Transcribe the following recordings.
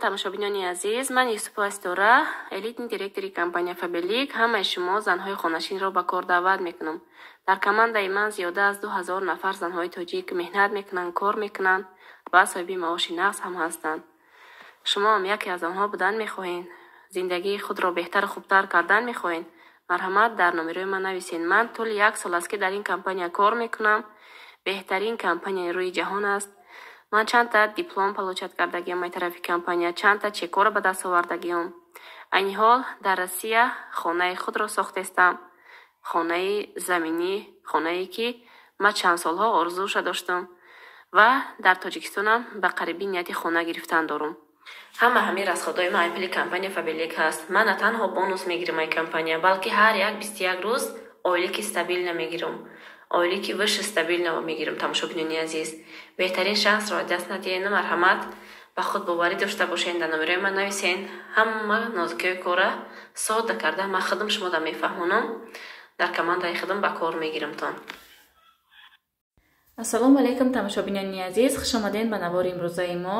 тамошобинони азиз, ман Юсупова Астора, элитни директори компания Фабелик, ҳамаи шумо занҳои хонашинро ба кор даъват мекунам. дар командаи ман зиёда аз 2000 нафар занҳои тоҷик меҳнат мекунанд, кор мекунанд ва соҳиби маоши нағз ҳам ҳастанд. шумо ҳам яке аз онҳо будан мехоҳед? зиндагии худро беҳтару хубтар кардан мехоҳед? марҳамат, дар номерои ман нависед. ман тӯли 1 сол аст ки дар ин компания кор мекунам. беҳтарин компанияи рӯи ҷаҳон аст. ман чандта диплом получат кардагиам ай тарафи компания, чандта чекора ба даст овардагиам. айни ҳол дар Россия хонаи худро сохтестам. хонаи заминӣ, хонае ки ман чанд солҳо орзуша доштам ва дар Тоҷикистонам ба қарибӣ нияти хона гирифтан дорам. ҳамаи расходҳои ман айпили компания Фабелик ҳаст. ман на танҳо бонус мегирам ай компания, балки ҳар як 21 рӯз ойлики стабилна мегирам. ойлики выше стабильного мегирам. тамошобинони азиз, беҳтарин шансро аз даст надиҳед. марҳамат, ба худ боварӣ дошта бошед. дар номерои ман нависед. ҳама нозикиҳои кора сода карда ман худам шумода мефаҳмонам. дар командаи худам ба кор мегирамтон. ассалому алайкум тамошобинони азиз, хушомадед ба навори имрӯзаи мо.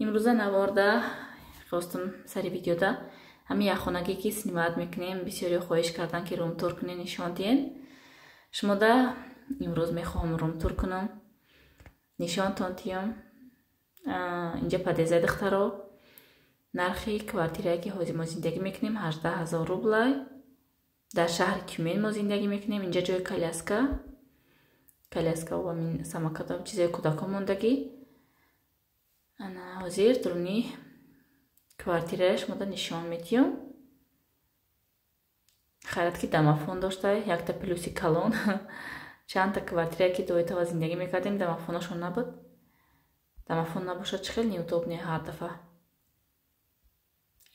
имрӯза наворда хостам сари видеода ҳамин яхонагӣ ки снимат мекунем, бисёриё хоҳиш кардан ки румтур кунед, нишон диҳед. шумода имрӯз мехоҳам румтур кунам, нишонтон диҳам. инҷа падезаи духтаро нархи квартирае ки ҳозир мо зиндагӣ мекунем 18 000 рублай. дар шаҳри Тюмень мо зиндагӣ мекунем. инҷа ҷои коляска ва амин самокатам чизаи кӯдакон мондагӣ. ана ҳозир дуруни квартираи шумода нишон медиҳам. хайрат ки домофон доштай, якта плюси калон. чандта квартирае ки доитава зиндагӣ мекардем, домофонашон набуд. домофон набошад чӣ хел неудобне ҳар дафъа.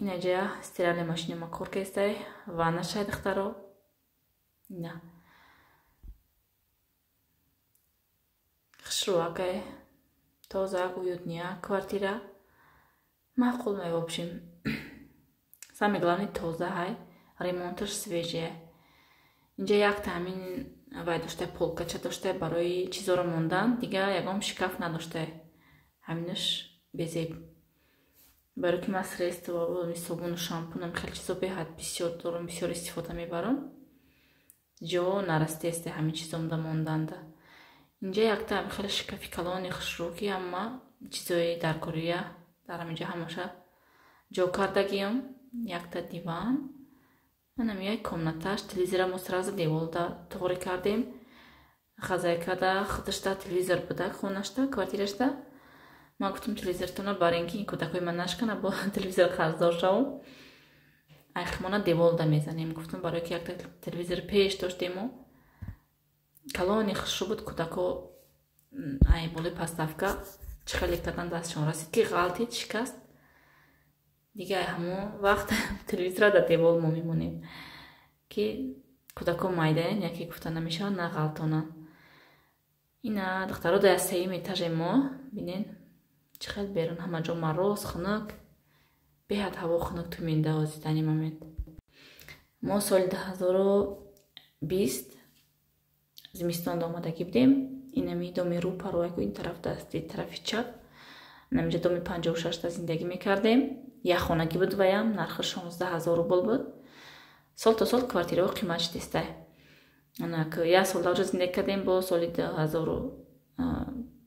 ин аҷа стиральной машини ма кор кестай, ваннашай духтаро. ина хушрӯакай тозак, уютния квартира. маъқул май в общем. самое главное тоза ҳай. ремонташ свежее. инҷа якта ҳамин вай доштай, полкача доштай барои чизоро мондан. дига ягон шикаф надоштай. ҳаминаш безеб. барои ки ман средство собуну шампунам хеле чизо беҳад бисёр дорам, бисёр истифода мебарам. ҷо нарастесте ҳамин чизомда монданда. инҷа якта ҳамин хеле шикафи калони хушрӯки, амма чизои даркория дар ҳаминҷа ҳамаша ҷо кардагиам. якта диван. анамияй комнаташ, телевизора мо сразу деволда тоғри кардем. хазайкада худашда телевизор буда хонашда, квартирашда. ман гуфтам телевизортона барин ки кӯдакои ман нашкана бо телевизор қарздор шавам. айхмона деволда мезанем. гуфтам барои ки якта телевизор пеш доштему. калони хушрӯ буд. кӯдако ай боли паставка чӣ хеле кардан дастшон расид ки ғалтид шикаст. дига ҳамон вақт телевизора дар девол мо мемонем ки кӯдако майдаен, яке гуфта намешавад на ғалтонан. ина духтаро дар сеюм этажи мо бинен чӣ хел берун ҳама ҷо марос, хунук, беҳад ҳаво хунук Тюменда ҳозир дар ин момент. мо соли 2020 зимистонда омадагӣ будем. инами доми рӯ парвайку ин тараф дасти тарафи чап. наминҷа доми 56 зиндагӣ мекардем. як хонагӣ буд ваям, нархи 16 000 рубл буд. сол то сол квартираҳо қимат шидестай. як сол дар ҷо зиндагӣ кардем, бо соли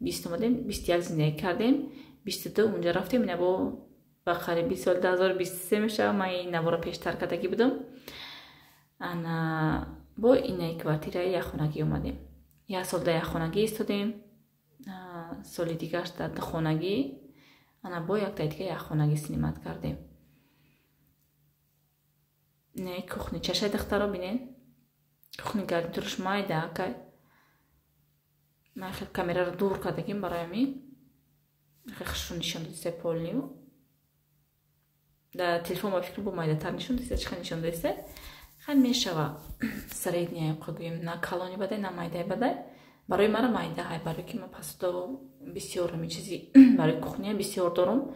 20 اومدیم 21 زندگی کردیم 22 اونجا رفتیم. اینا با قریبی سال 2023 میشه. من این نوارا پیشتر کتگی بودم. انا با این کوارتیره یک خونگی اومدیم. یک سال در یک خونگی استادیم. سال دیگرش در دو خونگی. انا با یک تا دیگه یک خونگی سینمات کردیم. نه کخنی چشه دخترا بینین. کخنی کردیم ترش مایده که من خیلی کامera رو دور کردیم برای می خیلی خشون نشون دیسته پولیو در تلفن با فکر با مایده تر نشون دیسته چه نشون دیسته خیلی میشوا سرید نیایم قگویم نه کالونی بده نه مایده بده برای مرا مایده های برای که من پس دو بسیار می چیزی برای کخنی بسیار دارم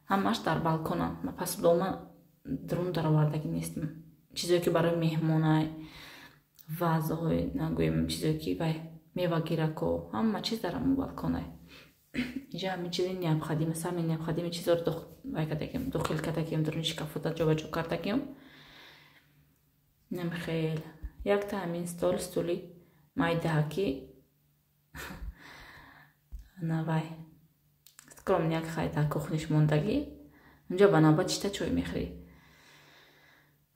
همش در بالکنم من پس دوما درون در آوردگی نیستم چیزی که برای مهمونای وازه های نگویم چیزی که بای میوه گیرکو همه چیز دارم بالکنه اینجا همین چیزی نیابخدیم سامی نیابخدیم چیزا رو داخل کردیم درون شکافتا جابجا کردیم نمیخیل یک تا همین استولی مایده هاکی نوای سکرم نیک خواهی در کخنش موندگی اونجا بنابرای چیتا چوی میخری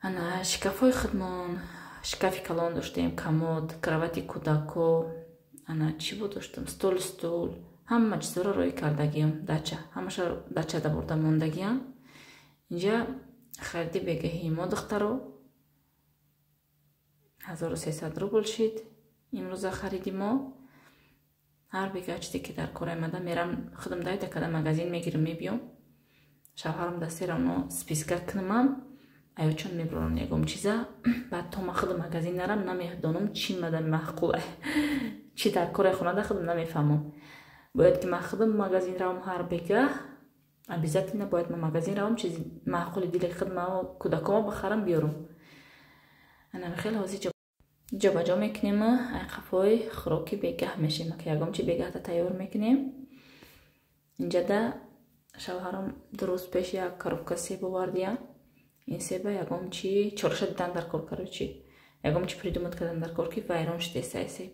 انا شکافای خودمون شکافی کلان داشتیم کمود کراواتی کوداکو انا چی بود داشتم стол همه چیز رو روی کردگیم دچه همش دچه دا بردم موندگیم اینجا خریدی بگهی ما دخترو 1300 روبل شید امروز خریدی ما هر بگه چیزی که در کره مده میرم خودم دایده کده مگزین میگیرم میبیم شوهرم دستی رو سپیسکر کنم ایو چون میبرم یکم چیزا بعد تو ما خودم مگزین نرم نمیدونم چی مدن محقوله چی در کره خونه ده خودم نمیفهمم باید که من خودم مگزین روم هر بگه обязательно باید من مگزین روم چیزی معقول دیل خودم کودکام بخرم بیارم انا خیلی حوزی جا میکنیم قفای خوراکی بگه میشیم که یکم چی بگه تا تیار میکنیم اینجا ده شوهرم درست پیش یک کاروبکا سیب آوردیم این سیبا یکم چی چورش دیدن در کار کرد چی یکم چی پریدومت کردن در کار که ویران شده سیب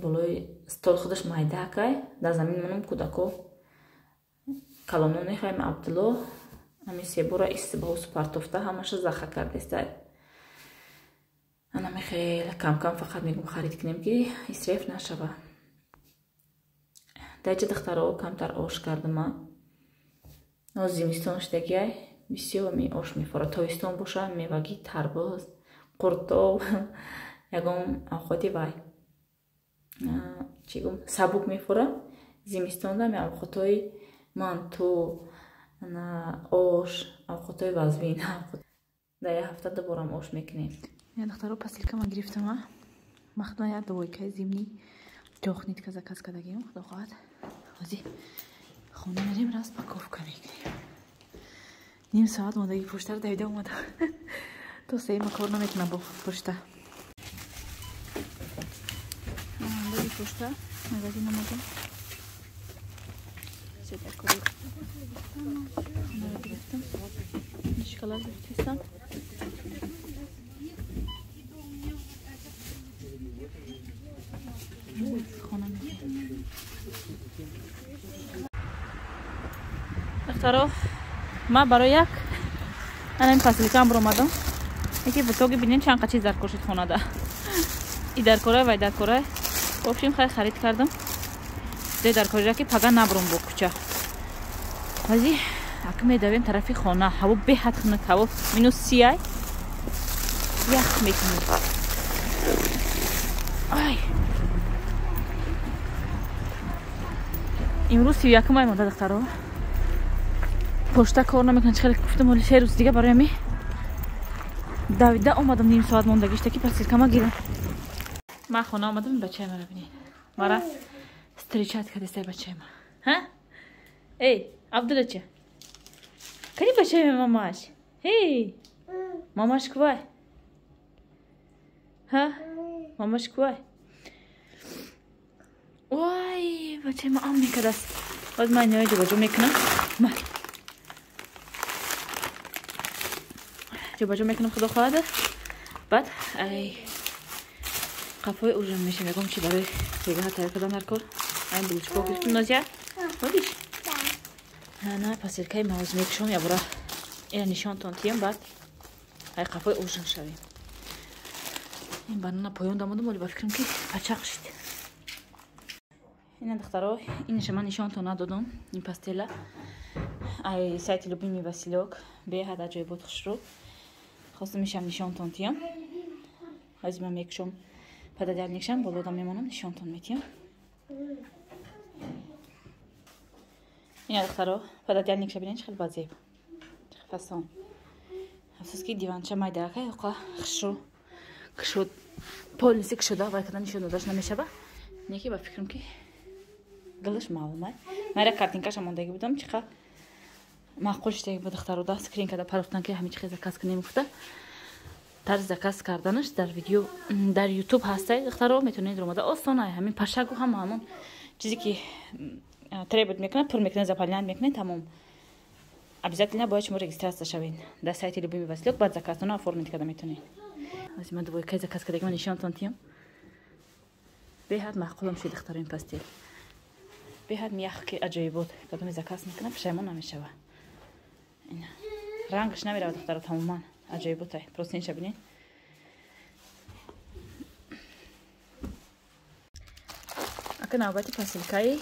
بالای стол خودش مایده که در زمین منم کودکو کلانو نخواهیم عبدالله همین سیبا را استباه و سپارتوفته همش زخه کرده است انا خیلی کم فقط میگم خرید کنیم که اسراف نشوه دیگه دخترها کمتر آش کردم از زمستون شدگی بسیار می آش میفوره تابستون باشه میوگی تربوز قرطو یکم آخوتی وای چیگم سبوک میفوره زمستون دم آخوتای مانتو آش آخوتای وزبین در یه هفته دوبارم آش میکنیم я доктору посылка ма гирифтама махтма я довойкаи зимни ҷохнит каза кас кадагим худо хоҳад ҳозир хона мерем распаковка мекунем ним соат мондаги поштаро давида омада то сеима кор наметунам бо почта мондаги почта магазин омадам седакори хонаро гирифтам шоколад гирифтам دخترها ما برای یک این فصلیکم برآمدم یکی بوتوگی ببینین چند چیز در کشید خونه ده ای در کره و در کره گفتیم خیلی خرید کردم ده در کره که پگا نبرم بو کوچه ولی اکمه دویم طرفی خانه هوا به حد خنک هوا -30 یخ میکنه ای امروز 31 مای مونده دخترها پشتا کار نمیکنه خیلی گفتم ولی 3 روز دیگه برای می دویده اومدم نیم ساعت موندگیشته که پس کما گیرم من خونه آمدم بچه مرا ببینید مرا استریچات کرده سه بچه ما ها ای عبدالله کلی بچه ماماش هی ماماش کوای ها ماماش کوای وای بچه ما آم میکرد است باید من نیای جو میکنم من جو میکنم خدا خواهد بعد ای قفای اوجم میشه نگم چی برای دیگه ها تایید کردن در کار این بلوچ پاک گرفتم نازیه بودیش نه پس الکی موز میکشم یا برای این نشان تانتیم بعد های قفای اوجم شویم این بانانا پایان دامادم ولی با فکرم که پچق شد این دخترها این شما نشان تان ندادم این پاستیلا ای سایت любимый Василек به هذا جای بود خوش رو خواستم میشم نشان تانتیم از من میکشم پدر نکشم بالادم میمونم نشان تان میتیم این دخترها پدر نکشه بینید خیلی بازیب فسان افسوس که دیوانچه مایده که اوقا خشو کشود پولنسی کشوده و کدام نشون داداش نمیشه با نیکی با فکرم که گلش معلومه مرا کارتینکاش ماندگی بودم چیکار معقول شده بود دخترها دا سکرین کده پرفتن که همین چیزا کاس کنیم افته طرز زکاس کردنش در ویدیو در یوتیوب هسته دخترها میتونید رو مده آسانه همین پشگو همون چیزی که требует میکنه پر میکنه заполнять میکنه تمام обязательно باید شما رجیستر شوین در سایت любимый Василек بعد زکاتون оформить کده میتونید از من دوباره که زکات کردم نشان تانتیم به حد معقولم شد دختر این پاستیل به حد میخ که عجیب بود کدام زکات میکنه پشیمون نمیشه این رنگش نمیره دختر تماما عجیب بود پروسین شبینین اکنون نوبتی پاستیلکای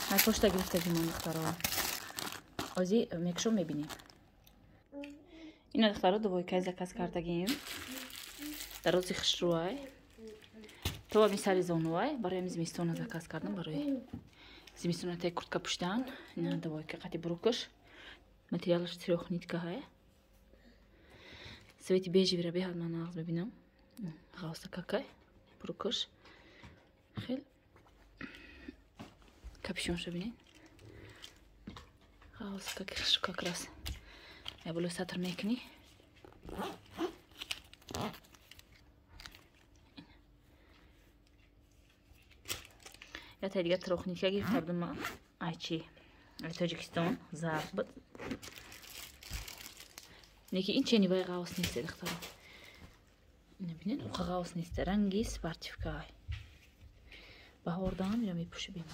های پشت گرفته دیمان دخترها ازی میکشم میبینیم این دخترها دوباره که زکات کردگیم در روزی خشروای تو هم سری زونوای برای زمستون زکات کردم برای زمستون تا کورتکا پوشیدن این دوباره که قطعی بروکش материалش трех нитка های سویتی بیجی بیره به حال من ناغز ببینم غاوسته کاکای بروکش خیلی کپشون شو بینین غاوسته کاکش کاکراس یا بلو سطر میکنی یا تا دیگه تروخ نیتکا گرفت بودم من چی تاجیکستان زرد بود نیکی این چه نیوای غاوس نیسته دخترها نبینین اوقا غاوس نیسته رنگی سپارتیفکای بهار دام میرم میپوشه بیمو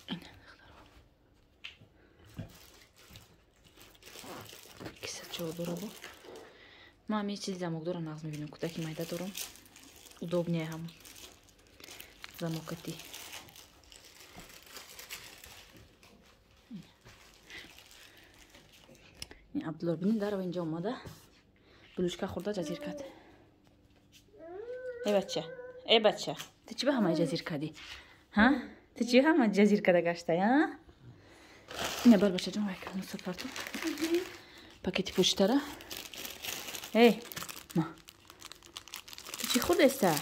این دخترها کسر چه داره با ما هم یه چیزی زموک داره نغز میبینم کتاکی مایده دارم удобнее هم زموکتی این عبدالله بینید در و اینجا اومده بلوشکا خورده جزیر کرد ای بچه تو چی به همه جزیر کردی ها تو چی همه جزیر کرده گشته ها اینه بر بچه جان ویکر نصد پرتو پاکتی پوشتره ای ما تو چی خود استه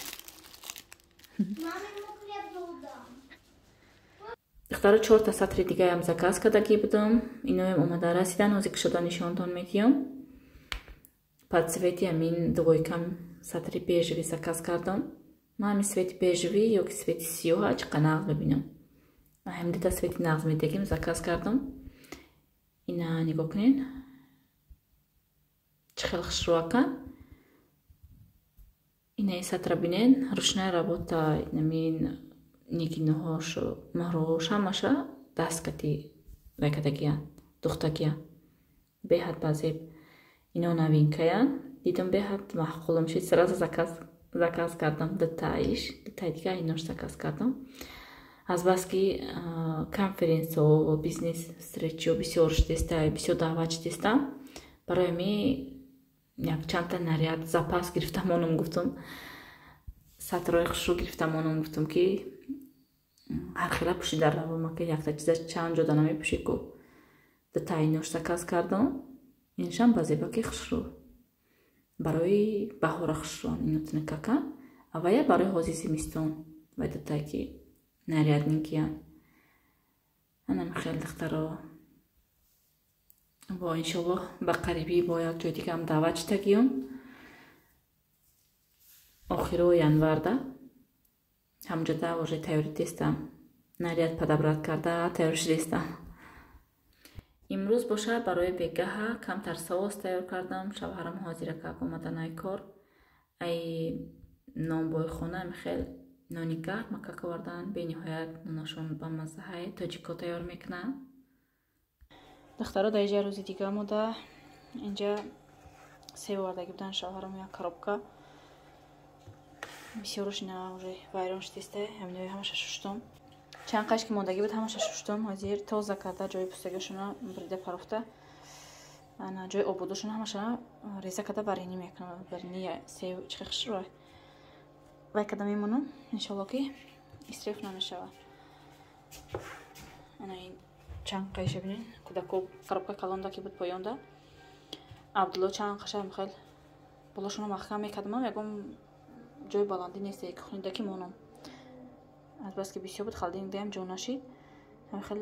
دخترها 4 تا سطر دیگه هم زکاس کردگی بودم اینو هم اومده رسیدن وزی کشده نشانتان میتیم پد سویتی همین دوی کم سطر بیجوی زکاس کردم ما همین سویتی بیجوی یا که سویتی سیاه ها چقدر نغز ببینم ما هم دیتا سویتی نغز میتگیم زکاس کردم اینا نگاه کنین چه خیلی خوش رو کن اینا این سطر بینین روشنه رابطه نمین نیکی نهاش و مهروش همشه دست کتی وکدگیان دختگیان به حد بازیب اینو نوین کیان دیدم به حد محقولم شد سراز زکاس کردم دتایش دیگه اینوش زکاس کردم از بس که کنفرنس و بیزنس استرچی و بسیار شدسته بسیار دعوت شدسته برای می چند تا نریاد زپاس گرفتم اونم گفتم سطرهای خوش رو گرفتم اونم گفتم که هر خیلی پوشیده رو ما که یک تا چیزش چند جدا نمی پوشید که دتای اینوش زکاس کردم اینشان بازی با که خوش رو برای بهار خوش رو اینو تنکه کن اوه برای حوزی زمستون و دتای که نریاد نیکیان انا خیلی دخترها با انشالله به قریبی با یک جای دیگه هم دعوت شدگیم آخر ینور ده همونجا ده واجه تیاری دستم نریاد پدبرد کرده تیارش دستم امروز باشه برای بگه کمتر سواس تیار کردم شوهرم حاضره که اومدن ای کار ай нонбои хона хел нони гарм макак овардан, бениҳоят нонашон ба маззаҳаи тоҷико тайёр мекунам. Духтаро дар ҷа рӯзи дига мода инҷа себ овардаги будан шавҳарам як коробка. Бисёрош ина уже вайрон шудисте, ҳаминои ҳамаша шуштум. Чанд қаш ки мондаги буд ҳамаша шуштум. Ҳозир тоза карда ҷои пустагиашона брида парофта. Ана ҷои обудошона ҳамаша реза карда варенӣ мекунам. Варенӣ себ чихишро вай карда мемонам. Иншалло ки исриф намешава. Ана ин чанд қайша бинин. Кудако коробка калонда ки буд поёнда. Абдулло чанд қаша михел болошона маҳкам мекардам. Ягон ҷои баланди нест, як хунда ки монам. Аз ки бисёр буд халдин даям ҷо нашид. Хел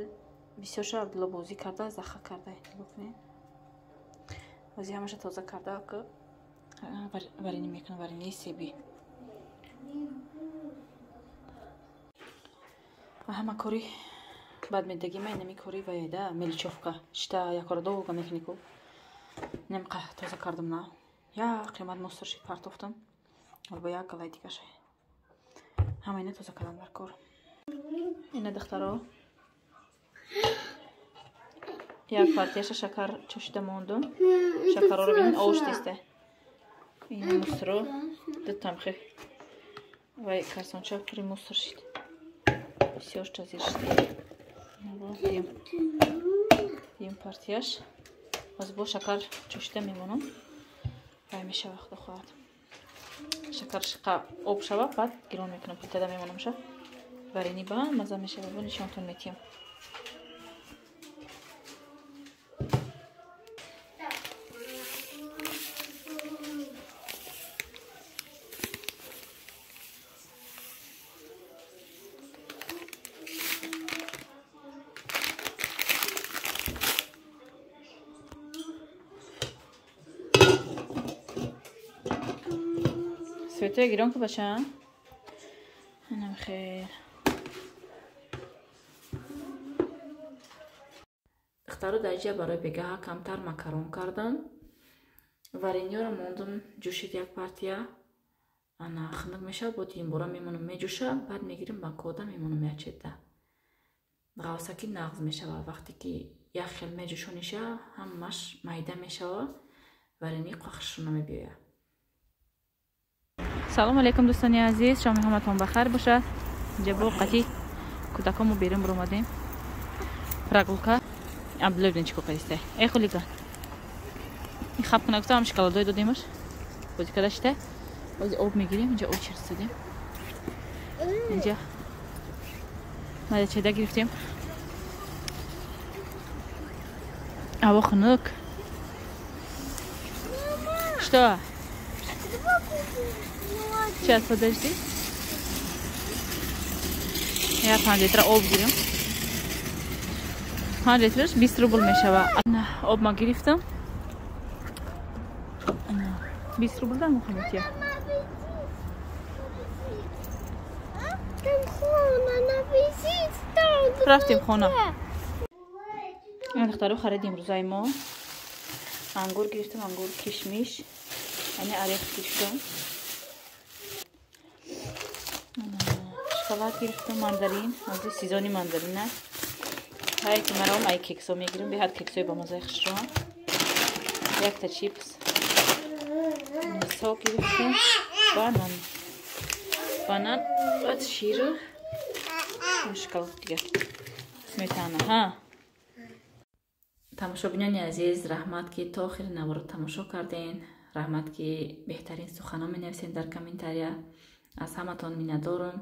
бисёр ша Абдулло бозӣ карда, заха карда. Ҳозир ҳамаша тоза карда ки варенӣ мекунам, варении себӣ. Ва ҳама кори бадмеддаги май нами кори ваяда меличовка. Шта якора долго мекуни ку. Немқа тоза кардам на. Я қимат мусорши картофтам. Албо як галай дигашай. Ҳама ина тоза кардам дар кор. Ина духтаро як партияша шакар чашида мондум. Шакароро бинин овуштисте. Ин мусоро дитам хе. Вай карсонча пури мусор шид. Бисёр тазир шид. Дим партияш. Аз бо шакар чашида мемонам. Вай мешава худо хоҳад. Шакар шиқа об шава, баъд гирон мекунам, питада мемонам ша. Варенӣ ба маза мешава, бо нишонтон метиҳам. سویتر گیران که باشم اینم خیر. دخترو در جا برای بگاه کمتر مکرون کردم. وارینیو را موندم جوشید یک پارتیا. انا خنک میشه بود این بورا میمونم میجوشه بعد میگیریم با کودا میمونم میچیده. غوسکی نغز میشه وقتی که یک خیل میجوشونیشه همش مایده میشه وارینی قخشون نمیبیه. سلام علیکم دوستان عزیز، شام همتون بخیر باشد. اینجا با قطی کودکامو بیرون بر اومدیم. پراگولکا عبدالله ببین چیکار کرده. ای خلیگا. این خب کنه گفتم شکلات دادیمش. بازی کردشته. بازی آب میگیریم. اینجا آب چرسیدیم. اینجا ما چه گرفتیم. آب خنک. Что? Сейчас, подожди. Я 5 литра об гирем. 5 литраш 20 рубл мешава. Об ма гирифтам. 20 рубл дар мухаммад я. Рафтим хона. Я духтаро харидим рӯзаи мо. Ангур гирифтам, ангур, кишмиш. Яъне орех гирифтам. Шоколад гирифтам, мандарин. Ҳозир сезони мандарин аст. Ҳай ки маром ай кексо мегирам, беҳад кексои ба маззаи хушрон. Якта чипс. Сок гирифтам. Банан. Банан, баъд шира. Шоколад дига. Сметана, ҳа. тамошобинони азиз, раҳмат ки то охири навора тамошо карден. раҳмат ки беҳтарин суханҳо менависен дар комментария. аз ҳаматон миннатдорам.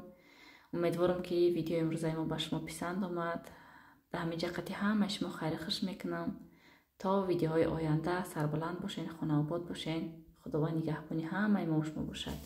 умедворам ки видеои имрӯзаи мо ба шумо писанд омад. дар ҳамин ҷақати ҳамаи шумо хайри хуш мекунам. то видеоҳои оянда сарбуланд бошен, хонаобод бошен. худованд нигаҳбони ҳамаи мо шумо бошад.